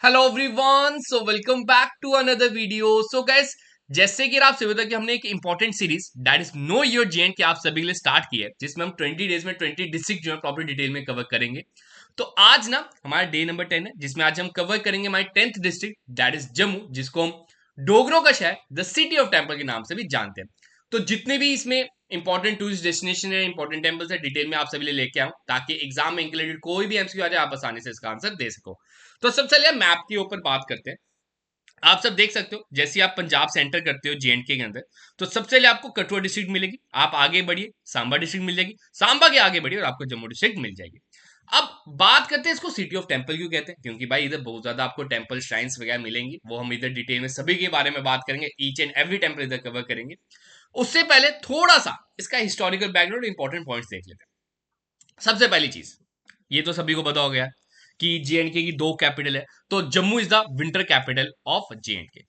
Hello everyone, so welcome back to another video. So guys, जैसे कि आप सभी कि हमने एक important series that is know your J and K आप सभी के लिए स्टार्ट की है, जिसमें हम 20 डेज में 20 डिस्ट्रिक्ट जो है प्रॉपर डिटेल में कवर करेंगे। तो आज ना हमारा डे नंबर 10 है, जिसमें आज हम कवर करेंगे हमारी 10th district that is Jammu, जिसको हम डोगरों का शहर द सिटी ऑफ टेम्पल के नाम से भी जानते हैं। तो जितने भी इसमें इंपॉर्टेंट टूरिस्ट डेस्टिनेशन है, इंपॉर्टेंट टेम्पल्स है, डिटेल में आप सभी लिए लेके आऊं, ताकि एग्जाम में इंक्लूडेड कोई भी एमसीक्यू आ जाए आप आसानी से इसका आंसर दे सको। तो सबसे पहले मैप के ऊपर बात करते हैं। आप सब देख सकते हो, जैसे आप पंजाब से एंटर करते हो जेएंडके के अंदर, तो सबसे पहले आपको कठुआ डिस्ट्रिक्ट मिलेगी। आप आगे बढ़िए, सांबा डिस्ट्रिक्ट मिल जाएगी, सांबा के आगे बढ़िए और आपको जम्मू डिस्ट्रिक्ट मिल जाएगी। अब बात करते हैं इसको सिटी ऑफ टेम्पल क्यों कहते हैं, क्योंकि भाई इधर बहुत ज्यादा आपको टेम्पल श्राइन्स वगैरह मिलेंगी। वो हम इधर डिटेल में सभी के बारे में बात करेंगे, ईच एंड एवरी टेम्पल इधर कवर करेंगे। उससे पहले थोड़ा सा इसका हिस्टोरिकल बैकग्राउंड, इंपॉर्टेंट पॉइंट्स देख लेते हैं। सबसे पहली चीज, ये तो सभी को पता हो गया कि जेएंडके की दो कैपिटल है, तो Jammu is the winter capital of J and K.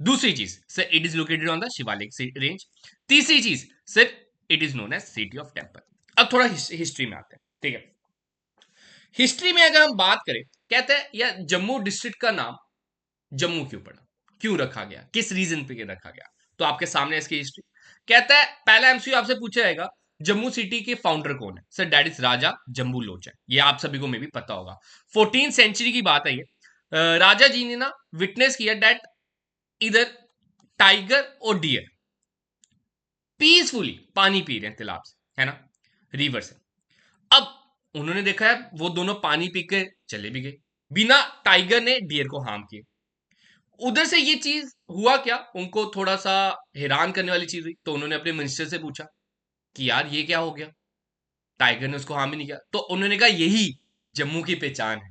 दूसरी चीज sir, it is located on the Shivalik range. तीसरी चीज sir, it is known as city of temple. अब थोड़ा हिस्ट्री में आते हैं, ठीक है। हिस्ट्री में अगर हम बात करें, कहते हैं या जम्मू डिस्ट्रिक्ट का नाम जम्मू क्यों पड़ा, क्यों रखा गया, किस रीजन पे रखा गया। तो आपके सामने इसकी हिस्ट्री कहता है। पहला एमसीक्यू आपसे पूछा जाएगा, जम्मू सिटी के फाउंडर कौन है। सर दैट इज राजा जम्बू लोचन। ये आप सभी को में भी पता होगा, 14th सेंचुरी की बात है ये। राजा जी ने ना विटनेस किया दैट इधर टाइगर और डियर पीसफुली पानी पी रहे हैं तालाब से, है ना, रिवर से। अब उन्होंने देखा है वो दोनों पानी पी के चले भी गए, बिना टाइगर ने डियर को हार्म किए। उधर से ये चीज हुआ क्या, उनको थोड़ा सा हैरान करने वाली चीज हुई। तो उन्होंने अपने मिनिस्टर से पूछा कि यार ये क्या हो गया, टाइगर ने उसको हार्म ही नहीं किया। तो उन्होंने कहा यही जम्मू की पहचान है,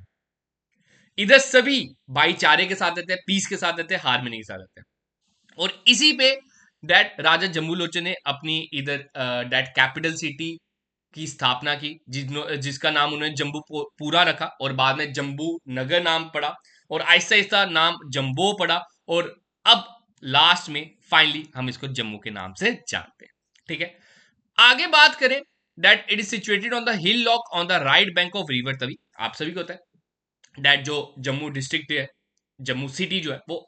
इधर सभी भाईचारे के साथ रहते हैं, पीस के साथ रहते हैं, हारमोनी के साथ रहते हैं। और इसी पे दैट राजा जम्बू लोचन ने अपनी इधर दैट कैपिटल सिटी की स्थापना की, जिसका नाम उन्होंने जम्बू पूरा रखा और बाद में जम्बू नगर नाम पड़ा और आहिस्ता आहिस्ता नाम जम्बो पड़ा। और अब लास्ट में फाइनली हम इसको जम्मू के नाम से जानते हैं, ठीक है। आगे बात करें, that it is situated on the hill lock on the right bank of river Tawi. आप सभी को होता है दैट जो जम्मू डिस्ट्रिक्ट है, जम्मू सिटी जो है वो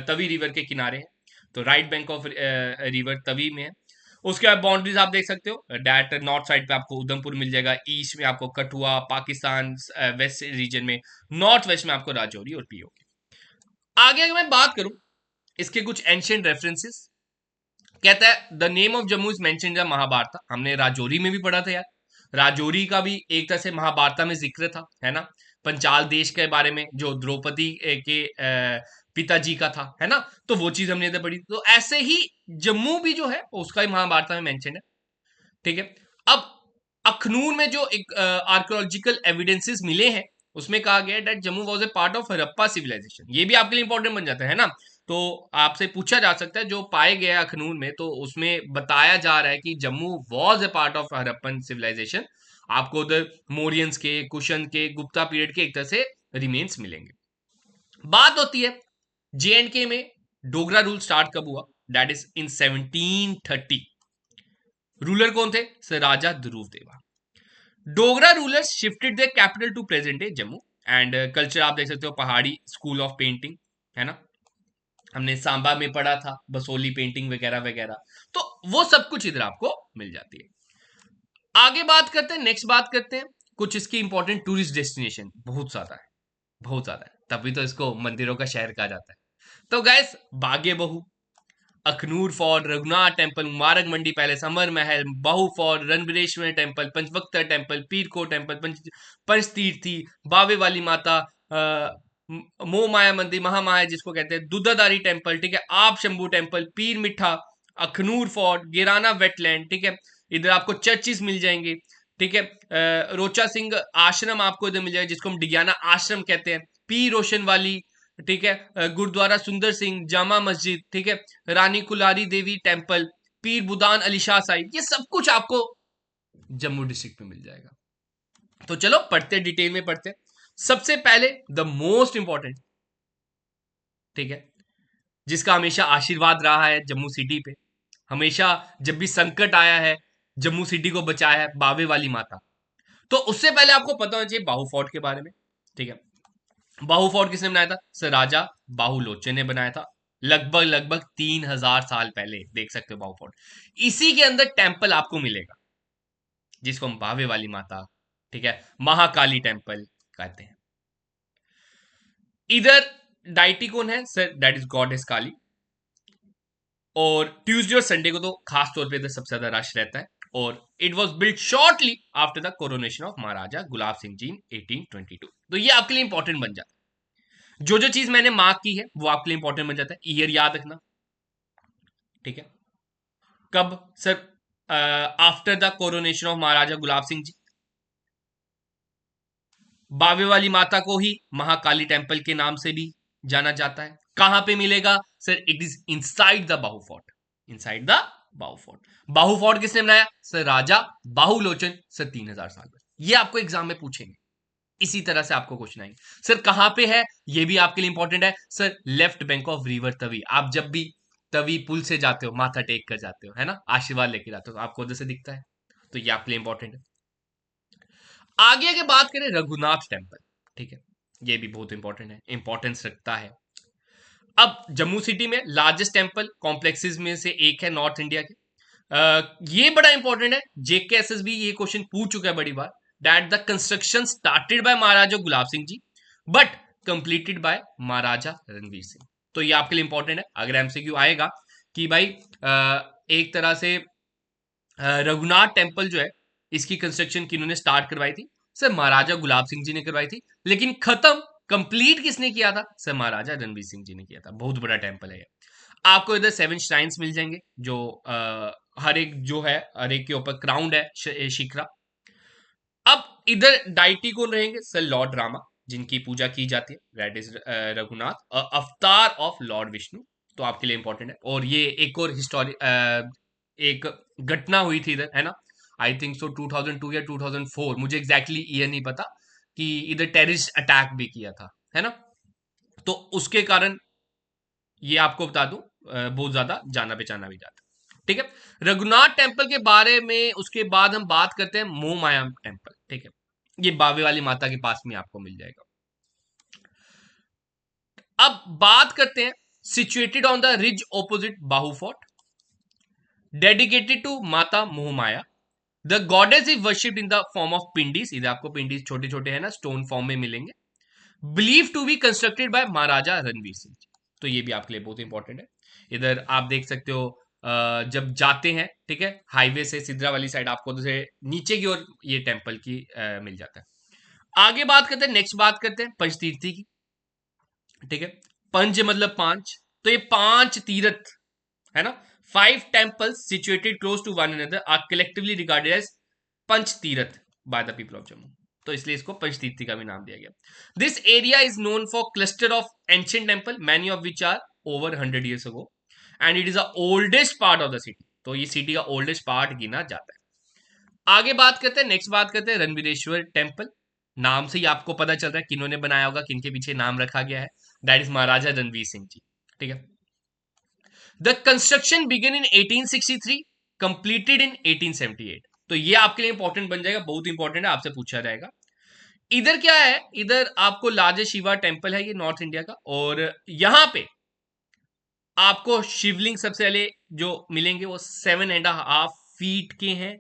तवी रिवर के किनारे है, तो right bank of river Tawi में है। उसके बाद बाउंड्रीज आप देख सकते हो, डैट नॉर्थ साइड पे आपको उधमपुर मिल जाएगा, ईस्ट में आपको कठुआ पाकिस्तान, वेस्ट रीजन में, नॉर्थ वेस्ट में आपको राजौरी और पीओके। आगे अगर मैं बात करूं इसके कुछ एंशियंट रेफरेंसेस, कहता है the name of Jammu is mention in Mahabharat. हमने राजौरी में भी पढ़ा था यार, राजौरी का भी एक तरह से महाभारत में जिक्र था, है ना, पंचाल देश के बारे में जो द्रौपदी के पिताजी का था, है ना। तो वो चीज हमने इधर पढ़ी। तो ऐसे ही जम्मू भी जो है उसका ही महाभारत में मेंशन है, ठीक है। अब अखनूर में जो एक आर्कियोलॉजिकल एविडेंसेस मिले हैं, उसमें कहा गया है that Jammu was a part of Harappa civilisation. ये भी आपके लिए इंपॉर्टेंट बन जाता है ना। तो आपसे पूछा जा सकता है जो पाए गए अखनूर में, तो उसमें बताया जा रहा है कि Jammu was a part of Harappan civilisation. आपको उधर मोरियंस के, कुशन के, गुप्ता पीरियड के एक तरह से रिमेन्स मिलेंगे। बात होती है जेएंडके में डोगरा रूल स्टार्ट कब हुआ, दैट इज इन 1730। रूलर कौन थे, sir Raja Dhruv Deva. Dogra rulers shifted their capital to present day Jammu. And culture आप देख सकते हो, पहाड़ी स्कूल ऑफ पेंटिंग, है ना, हमने सांबा में पढ़ा था, बसोली पेंटिंग वगैरह वगैरह। तो वो सब कुछ इधर आपको मिल जाती है। आगे बात करते हैं, नेक्स्ट बात करते हैं कुछ इसकी इंपॉर्टेंट टूरिस्ट डेस्टिनेशन। बहुत ज्यादा है, बहुत ज्यादा है, तभी तो इसको मंदिरों का शहर कहा जाता है। तो guys, Bagh-e Bahu, Akhnoor fort, Raghunath temple, Mubarak Mandi palace, Amar Mahal, Bahu fort, Ranbireshwar temple, Panchvaktra temple, Peerkho temple, Panchtirthi, Bawe Wali माता, मोह माया मंदिर, महामाया जिसको कहते हैं, दुधाधारी टेम्पल, ठीक है, आप शंभू टेम्पल, पीर मिठा, अखनूर फोर्ट, गिराना वेटलैंड, ठीक है। इधर आपको चर्चिस मिल जाएंगे, ठीक है। रोचा सिंह आश्रम आपको इधर मिल जाएगा, जिसको हम डिग्याना आश्रम कहते हैं, पी रोशन वाली, ठीक है, गुरुद्वारा सुंदर सिंह, जामा मस्जिद, ठीक है, रानी कुलारी देवी टेम्पल, पीर बुदान अली शाह साहिब, ये सब कुछ आपको जम्मू डिस्ट्रिक्ट में मिल जाएगा। तो चलो पढ़ते, डिटेल में पढ़ते। सबसे पहले द मोस्ट इंपॉर्टेंट, ठीक है, जिसका हमेशा आशीर्वाद रहा है जम्मू सिटी पे, हमेशा जब भी संकट आया है जम्मू सिटी को बचाया है, बावे वाली माता। तो उससे पहले आपको पता होना चाहिए बाहू फोर्ट के बारे में, ठीक है। बाहू फोर्ट किसने बनाया था? सर राजा बाहू लोचन ने बनाया था, लगभग लगभग 3000 साल पहले। देख सकते हो बाहू फोर्ट। इसी के अंदर टेम्पल आपको मिलेगा जिसको हम बावे वाली माता, ठीक है, महाकाली टेम्पल कहते हैं। इधर डाइटी कौन है? सर दैट इज गॉडेस काली। और ट्यूसडे और संडे को तो खास तौर पे इधर सबसे ज्यादा रश रहता है। और it was built shortly after the coronation of Maharaja Gulab Singh ji in 1822। तो ये आपके लिए इंपॉर्टेंट बन जाता है। जो जो चीज मैंने मार्क की है वो आपके लिए इंपॉर्टेंट बन जाता है। ईयर याद रखना, ठीक है। कब? Sir after the coronation of Maharaja Gulab Singh ji. Bawe Wali माता को ही महाकाली टेम्पल के नाम से भी जाना जाता है। कहां पे मिलेगा? Sir it is inside the Bahu fort. Inside the Bahu fort. Bahu fort किसने बनाया? सर राजा बाहू लोचन, सर 3000 साल पहले। ये आपको एग्जाम में पूछेंगे, इसी तरह से आपको क्वेश्चन आएंगे। सर कहां पे है? ये भी आपके लिए इंपॉर्टेंट है। Sir left bank of river Tawi. आप जब भी तवी पुल से जाते हो, माथा टेक कर जाते हो, है ना, आशीर्वाद लेके जाते हो, तो आपको उधर से दिखता है। तो ये आपके लिए इंपॉर्टेंट है। आगे की बात करें रघुनाथ टेम्पल, ठीक है, ये भी बहुत इंपॉर्टेंट है, इंपॉर्टेंस रखता है। अब जम्मू सिटी में लार्जेस्ट टेम्पल कॉम्प्लेक्सेस में से एक है नॉर्थ इंडिया के। ये बड़ा इंपॉर्टेंट है, जेकेएसएसबी ये क्वेश्चन पूछ चुका है बड़ी बार, that the construction started by Maharaja Gulab Singh ji but completed by Maharaja Ranbir Singh. तो ये आपके लिए इंपॉर्टेंट है। अगर एमसीक्यू आएगा कि भाई एक तरह से रघुनाथ टेम्पल जो है इसकी कंस्ट्रक्शन किन्होंने स्टार्ट करवाई थी? सर महाराजा गुलाब सिंह जी ने करवाई थी। लेकिन खत्म कंप्लीट किसने किया था? सर महाराजा रणवीर सिंह जी ने किया था। बहुत बड़ा टेम्पल है। आपको इधर 7 श्राइन्स मिल जाएंगे जो हर एक जो है, हर एक के ऊपर क्राउंड है शिखरा। अब इधर डाइटी कौन रहेंगे? सर लॉर्ड रामा, जिनकी पूजा की जाती है, दैट इज रघुनाथ, अवतार ऑफ लॉर्ड विष्णु। तो आपके लिए इंपॉर्टेंट है। और ये एक और हिस्टोरिक एक घटना हुई थी इधर, है ना, आई थिंक सो 2002 या 2004, मुझे एग्जैक्टली ईयर नहीं पता, कि इधर टेररिस्ट अटैक भी किया था, है ना। तो उसके कारण ये आपको बता दूं, बहुत ज्यादा जाना पहचाना भी जाता है, ठीक है। रघुनाथ टेम्पल के बारे में उसके बाद हम बात करते हैं मोह माया टेम्पल, ठीक है। ये बावे वाली माता के पास में आपको मिल जाएगा। अब बात करते हैं situated on the ridge opposite Bahu fort, dedicated to Mata Mahamaya. The goddess is worshipped in the form of pindis. इधर आपको पिंडीज छोटे छोटे है ना, स्टोन फॉर्म में मिलेंगे। Believe to be constructed by Maharaja Ranbir Singh. तो ये भी आपके लिए बहुत इंपॉर्टेंट है। इधर आप देख सकते हो जब जाते हैं, ठीक है, हाईवे से सिद्रा वाली साइड, आपको तो से नीचे की ओर ये टेम्पल की मिल जाता है। आगे बात करते हैं, नेक्स्ट बात करते हैं पंचतीर्थी की, ठीक है। पंच मतलब पांच, तो ये 5 तीर्थ है ना, 5 temples situated close to one another are collectively regarded as पंच तीर्थ by the people of Jammu। तो इसलिए इसको पंचतीर्थी का भी नाम दिया गया। This area is known for cluster of ancient temple, many of which are over 100 years ago, and it is the oldest part of the city. तो ये सिटी का ओल्डेस्ट पार्ट गिना जाता है। आगे बात करते हैं, नेक्स्ट बात करते हैं रणवीरेश्वर टेम्पल। नाम से ही आपको पता चल रहा है किन्होंने बनाया होगा, किनके पीछे नाम रखा गया है, दैट इज महाराजा रणवीर सिंह जी, ठीक है। The construction begin in 1863, completed in 1878। तो ये आपके लिए इंपॉर्टेंट बन जाएगा, बहुत इंपॉर्टेंट है, आपसे पूछा जाएगा। इधर क्या है? इधर आपको लार्जेस्ट शिवा टेम्पल है, ये नॉर्थ इंडिया का। और यहां पे आपको शिवलिंग सबसे पहले जो मिलेंगे वो 7.5 feet के हैं।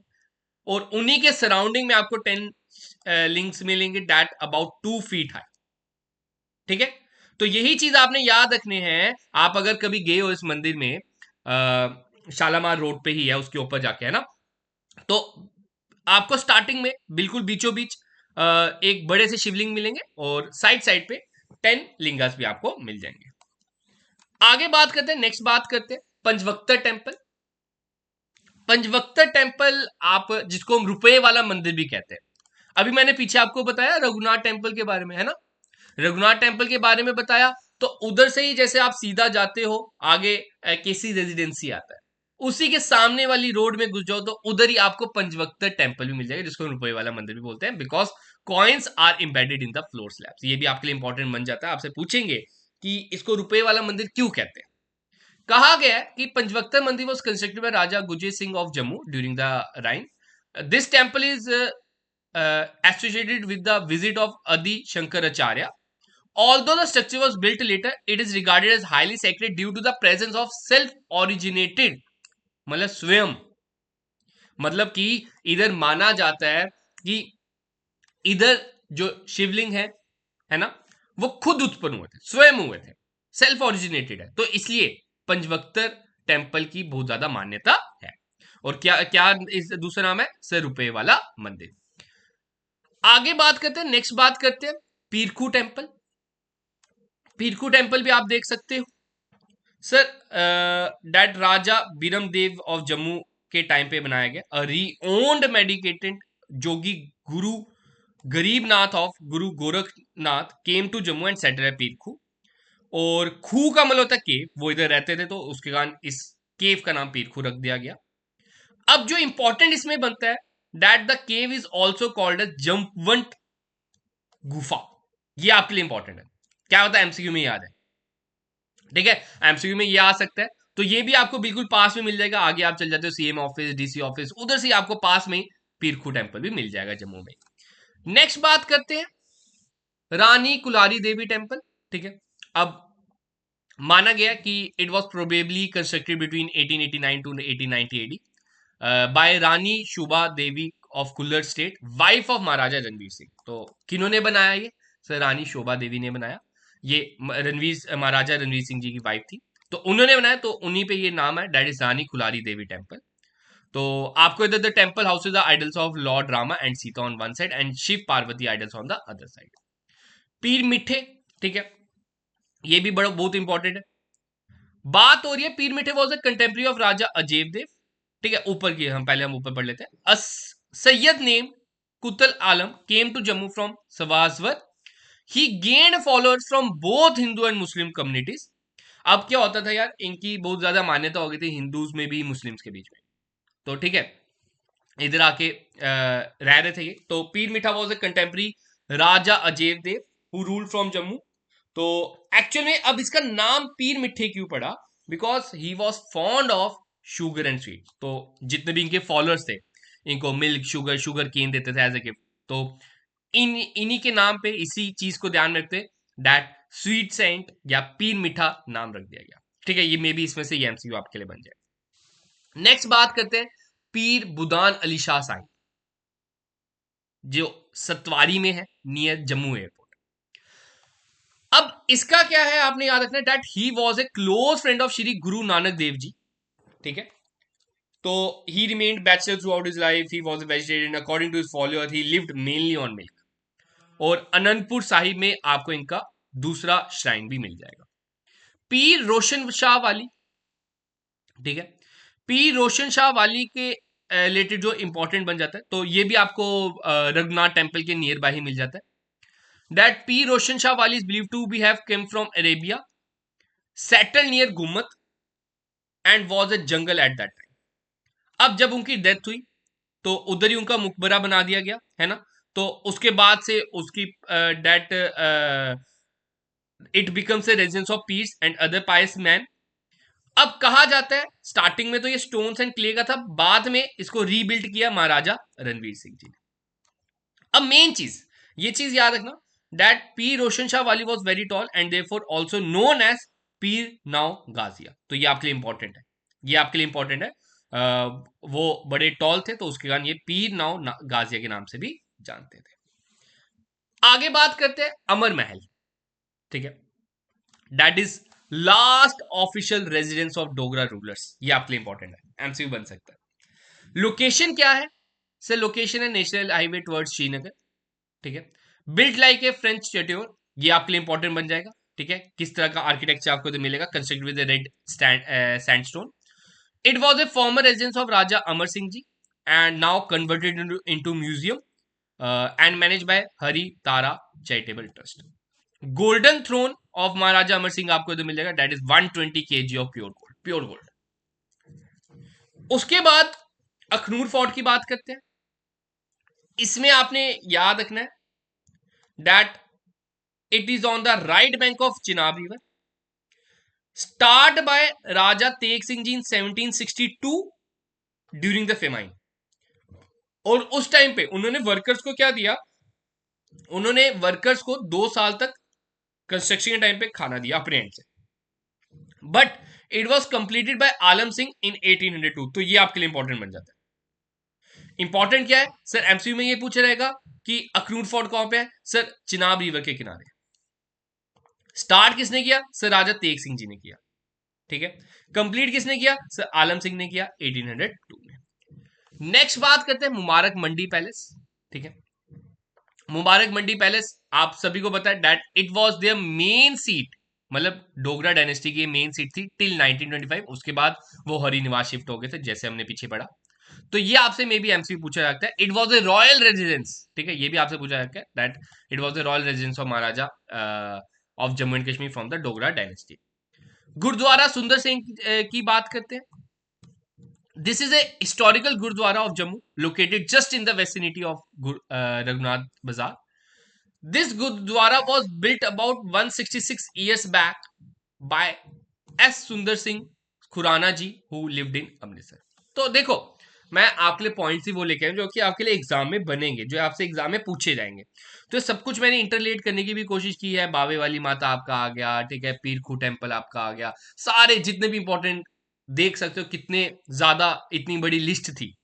और उन्हीं के सराउंडिंग में आपको 10 लिंक्स मिलेंगे दैट अबाउट 2 feet हाई, ठीक है। तो यही चीज आपने याद रखने हैं। आप अगर कभी गए हो इस मंदिर में, शालामार रोड पे ही है, उसके ऊपर जाके, है ना, तो आपको स्टार्टिंग में बिल्कुल बीचों बीच एक बड़े से शिवलिंग मिलेंगे और साइड साइड पे 10 लिंगास भी आपको मिल जाएंगे। आगे बात करते हैं, नेक्स्ट बात करते हैं पंचवक्तर टेम्पल। पंचवक्तर टेम्पल आप जिसको हम रुपए वाला मंदिर भी कहते हैं। अभी मैंने पीछे आपको बताया रघुनाथ टेम्पल के बारे में, है ना, रघुनाथ टेम्पल के बारे में बताया। तो उधर से ही जैसे आप सीधा जाते हो आगे, केसी रेजिडेंसी आता है, उसी के सामने वाली रोड में घुस जाओ तो उधर ही आपको पंचवक्तर टेम्पल भी मिल जाएगा, जिसको रुपए वाला मंदिर भी बोलते हैं, because coins are embedded in the floor slabs. ये भी आपके लिए इंपॉर्टेंट बन जाता है, आपसे पूछेंगे कि इसको रुपए वाला मंदिर क्यों कहते हैं। कहा गया है कि Panchvaktra Mandir was constructed by Raja Gurjit Singh of Jammu during the reign. This temple is associated with the visit of Adi Shankaracharya Although the structure was built later, it is regarded as highly sacred due to the presence of self-originated, मतलब स्वयं, मतलब कि इधर माना जाता है कि इधर जो शिवलिंग है ना, वो खुद उत्पन्न हुए थे, स्वयं हुए थे, सेल्फ ओरिजिनेटेड है, तो इसलिए पंचवक्तर टेम्पल की बहुत ज्यादा मान्यता है। और क्या क्या इस दूसरा नाम है, सर रुपये वाला मंदिर। आगे बात करते हैं, नेक्स्ट बात करते हैं पीरखू टेम्पल। पीरखू टेम्पल भी आप देख सकते हो sir, that Raja Biram Dev of Jammu के टाइम पे बनाया गया, अ री owned medicated Jogi Guru Garibnath of Guru Gorakhnath came to Jammu and settle at Peerkhoo. और खू का मतलब होता है केव, वो इधर रहते थे तो उसके कारण इस केव का नाम पीरखू रख दिया गया। अब जो इंपॉर्टेंट इसमें बनता है, that the cave is also called as Jamwant gufa. ये आपके लिए इंपॉर्टेंट है, क्या होता है एमसीक्यू में याद है, ठीक है, एमसीक्यू में ये आ सकता है, तो ये भी आपको बिल्कुल पास में मिल जाएगा। आगे आप चल जाते हो सीएम ऑफिस, डीसी ऑफिस, उधर से आपको पास में पीरखू टेम्पल भी मिल जाएगा जम्मू में। नेक्स्ट बात करते हैं रानी कुलारी देवी टेम्पल, ठीक है। अब माना गया कि it was probably constructed between 1889 to 1890 AD by Rani Shubha Devi of Kullar state, wife of Maharaja Ranbir Singh. तो किन्होंने बनाया ये, सर रानी शोभा देवी ने बनाया। ये महाराजा रणवीर सिंह जी की वाइफ थी, तो उन्होंने बनाया, तो उन्हीं पे ये नाम है, that is Rani Kulari Devi temple. तो आपको इधर the temple houses the idols of Lord Rama and Sita on one side and Shiv Parvati idols on the other side. Peer Mithe, ठीक है, ये भी बड़ा बहुत इंपॉर्टेंट है। बात हो रही है Peer Mithe was a contemporary of Raja Ajeb Dev, ठीक है, ऊपर की हम ऊपर पढ़ लेते हैं। Syed name Kutal Alam came to Jammu from Sawajwar, he gained followers from both Hindu and Muslim communities. अब क्या होता था यार, इनकी बहुत ज्यादा मान्यता हो गई थी हिंदूज में भी मुस्लिम्स के बीच में, तो ठीक है, इधर आके रह रहे थे ये। तो Peer Mitha was a contemporary Raja Ajeb Dev who rule from Jammu. तो एक्चुअल में अब इसका नाम पीर मिठे क्यों पड़ा, because he was fond of sugar and sweet. तो जितने भी इनके फॉलोअर्स थे, इनको मिल्क शुगर शुगर केन देते थे एज ए गिफ्ट, तो इन्हीं के नाम पे, इसी चीज को ध्यान में रखते दैट स्वीट सेंट या पीर मिठा नाम रख दिया गया, ठीक है। ये मे भी इसमें से ये एमसीक्यू आपके लिए बन जाए। नेक्स्ट बात करते हैं पीर बुदान अली शाह साहिब, जो सतवारी में है, नियर जम्मू एयरपोर्ट। अब इसका क्या है, आपने याद रखना है that he was a close friend of Shri Guru Nanak Dev ji, ठीक है। तो he remained bachelor throughout his life, he was a vegetarian, according to his follower he lived mainly on milk. और अनंतपुर साहिब में आपको इनका दूसरा श्राइन भी मिल जाएगा। पीर रोशन शाह वाली, ठीक है, पीर रोशन शाह वाली के रिलेटेड जो इंपॉर्टेंट बन जाता है, तो ये भी आपको रघुनाथ टेम्पल के नियर बाय ही मिल जाता है। That Peer Roshan Shah Wali is believe to be have come from Arabia, settle near Gummat and was a jungle at that time. अब जब उनकी डेथ हुई तो उधर ही उनका मुकबरा बना दिया गया, है ना। तो उसके बाद से उसकी death it becomes a residence of peace and other pious men. अब कहा जाता है स्टार्टिंग में तो ये स्टोन्स एंड क्ले का था, बाद में इसको रीबिल्ड किया महाराजा रणवीर सिंह जी ने। अब मेन चीज, ये चीज याद रखना that Peer Roshan Shah Wali was very tall and therefore also known as Pir Nau Gazia. तो ये आपके लिए इंपॉर्टेंट है, ये आपके लिए इंपॉर्टेंट है। वो बड़े टॉल थे, तो उसके कारण ये पीर नाउ गाजिया के नाम से भी जानते थे। आगे बात करते हैं अमर महल, ठीक है, that is last official residence of Dogra rulers. ये आपके लिए इंपॉर्टेंट है, एमसीक्यू बन सकता है। लोकेशन क्या है सर, लोकेशन है नेशनल हाईवे टुवर्ड्स श्रीनगर, ठीक है। बिल्ट लाइक ए फ्रेंच चैट्योर, ये आपके लिए इंपॉर्टेंट बन जाएगा, ठीक है। किस तरह का आर्किटेक्चर आपको तो मिलेगा, constructed with red sandstone. It was a former residence of Raja Amar Singh ji and now converted into museum and manage by Hari Tara charitable trust. Golden throne of Maharaja Amar Singh आपको इधर मिल जाएगा, that is 120 kg of pure gold, pure gold. उसके बाद Akhnoor fort की बात करते हैं। इसमें आपने याद रखना है that it is on the right bank of Chenab river, start by Raja Teg Singh ji in 1762 during the famine. और उस टाइम पे उन्होंने वर्कर्स को क्या दिया, उन्होंने वर्कर्स को 2 साल तक कंस्ट्रक्शन के टाइम पे खाना दिया अपने एंड से, but it was completed by Alam Singh in 1802। तो ये आपके लिए इंपॉर्टेंट बन जाता है। इंपॉर्टेंट क्या है सर, एमसीयू में ये पूछा रहेगा कि अखनूर फोर्ट कहां पे है, सर चिनाब रिवर के किनारे। स्टार्ट किसने किया, सर राजा तेग सिंह जी ने किया, ठीक है। कंप्लीट किसने किया, सर आलम सिंह ने किया 1802 में। नेक्स्ट बात करते हैं मुबारक मंडी पैलेस, ठीक है। मुबारक मंडी पैलेस आप सभी को पता है that it was their main seat, मतलब डोगरा डायनेस्टी की मेन सीट थी टिल 1925। उसके बाद वो हरी निवास शिफ्ट हो गए थे, जैसे हमने पीछे पढ़ा। तो ये आपसे मे बी एमसीक्यू पूछा जाता है। It was a royal residence, ठीक है, ये भी आपसे पूछा जाता है that it was a royal residence of Maharaja of Jammu and Kashmir from the Dogra dynasty. Gurdwara Sundar Singh की बात करते हैं। This is a historical Gurdwara of Jammu, located just in the vicinity of Raghunath Bazaar. This Gurdwara was built about 166 years back by S. Sundar Singh Khurana ji, who lived in Amritsar. तो देखो, मैं आपके लिए points ही वो लेके आया जो कि आपके लिए एग्जाम में बनेंगे, जो आपसे एग्जाम में पूछे जाएंगे। तो सब कुछ मैंने इंटरलेट करने की भी कोशिश की है। बावे वाली माता आपका आ गया, ठीक है, पीरखू टेम्पल आपका आ गया, सारे जितने भी इंपॉर्टेंट, देख सकते हो कितने ज्यादा, इतनी बड़ी लिस्ट थी।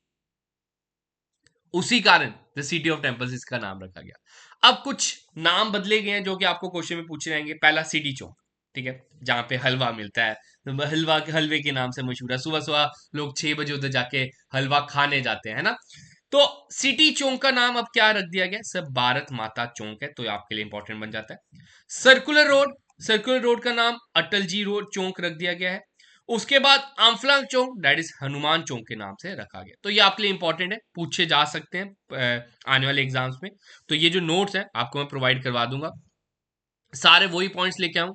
उसी कारण द सिटी ऑफ टेम्पल्स इसका नाम रखा गया। अब कुछ नाम बदले गए हैं जो कि आपको क्वेश्चन में पूछे जाएंगे। पहला सिटी चौक, ठीक है, जहां पे हलवा मिलता है, तो हलवा के हलवे के नाम से मशहूर है। सुबह सुबह लोग 6 बजे उधर जाके हलवा खाने जाते हैं, है ना। तो सिटी चौक का नाम अब क्या रख दिया गया, सब भारत माता चौक है, तो ये आपके लिए इंपॉर्टेंट बन जाता है। सर्कुलर रोड का नाम अटल जी रोड चौक रख दिया गया है। उसके बाद आमफलांग चौक दैट इज हनुमान चौक के नाम से रखा गया। तो ये आपके लिए इंपॉर्टेंट है, पूछे जा सकते हैं आने वाले एग्जाम्स में। तो ये जो नोट्स है आपको मैं प्रोवाइड करवा दूंगा, सारे वही पॉइंट्स लेके आऊं,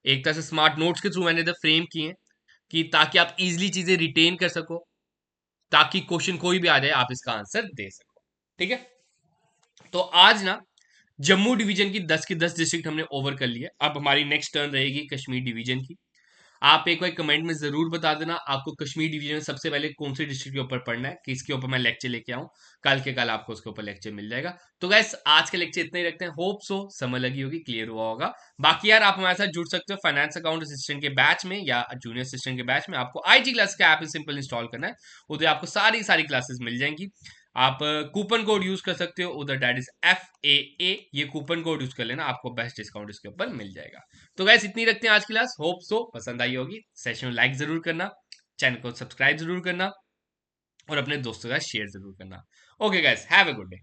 एक तरह से स्मार्ट नोट्स के थ्रू मैंने इधर फ्रेम किए हैं कि ताकि आप इजिली चीजें रिटेन कर सको, ताकि क्वेश्चन कोई भी आ जाए आप इसका आंसर दे सको, ठीक है। तो आज ना जम्मू डिवीजन की 10 डिस्ट्रिक्ट हमने ओवर कर लिया। अब हमारी नेक्स्ट टर्न रहेगी कश्मीर डिवीजन की। आप एक बार कमेंट में जरूर बता देना आपको कश्मीर डिवीजन में सबसे पहले कौन सी डिस्ट्रिक्ट के ऊपर पढ़ना है, किसके ऊपर मैं लेक्चर लेके आऊं। कल के कल आपको उसके ऊपर लेक्चर मिल जाएगा। तो गैस आज का लेक्चर इतना ही रखते हैं। होप सो समझ लगी होगी, क्लियर हुआ होगा। बाकी यार आप हमारे साथ जुड़ सकते हो फाइनेंस अकाउंट असिस्टेंट के बैच में या जूनियर असिस्टेंट के बैच में। आपको आईटी क्लास का ऐप सिंपल इंस्टॉल करना है, उधर आपको सारी सारी क्लासेस मिल जाएंगी। आप कूपन कोड यूज कर सकते हो उधर, दैट इज FAA। ये कूपन कोड यूज कर लेना, आपको बेस्ट डिस्काउंट इसके ऊपर मिल जाएगा। तो गैस इतनी रखते हैं आज की क्लास। होप सो पसंद आई होगी। सेशन में लाइक जरूर करना, चैनल को सब्सक्राइब जरूर करना और अपने दोस्तों का शेयर जरूर करना। Okay gas, have a good day.